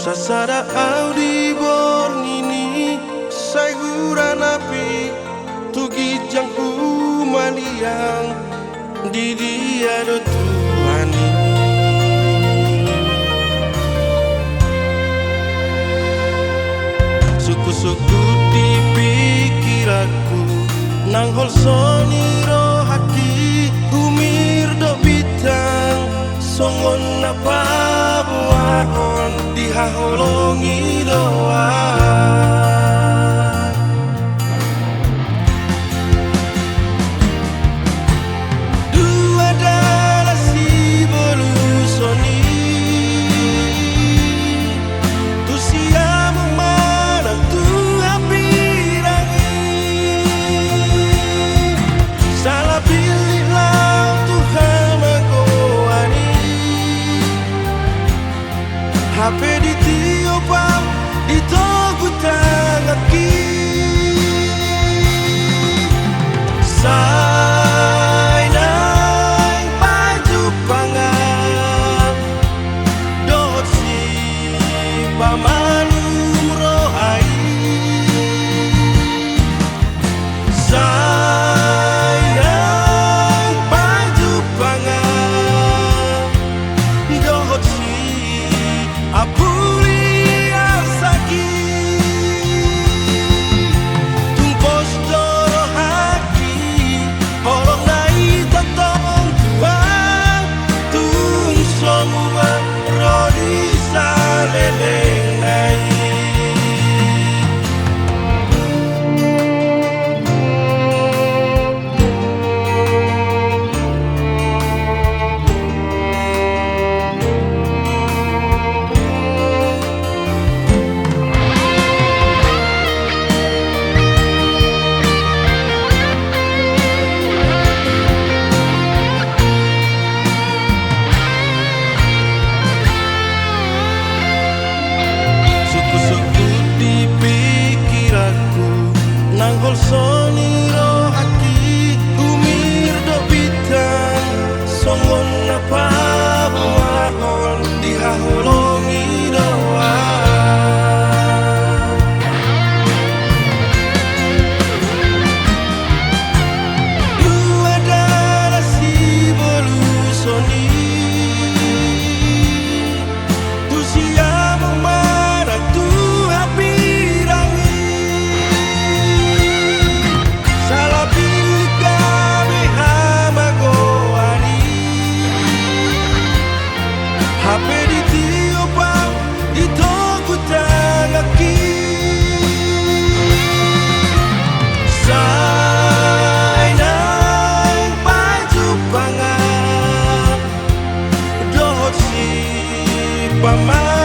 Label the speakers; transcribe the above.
Speaker 1: Sasada audi bornini saiguran api tugi jangku maniang di dia do Tuhani suku-suku di pikiranku nang hol soniro hati umir do bitang songon apa buahon dihaholongi doa dua dalah si bolusoni tu siamo manang tu apirangi salah pilih lau Tuhan magoani HP ditiupang ditogu tangaki sainai baju pangan dot si pamanum rohai sainai baju pangan dot si apuli arsaki tumpos doro haki holong nai totong tuan tun semua rodi saleleng nai suku-suku di pikiranku nang hol soniro hati umir do bitang songon apa buahon dihaholongi doa dua dalah si bolusoni tu siamo marang tu apirangi salah pilih kami hamagoani HP ditiupang ditogu tangaki sainai baju pangan dot si paman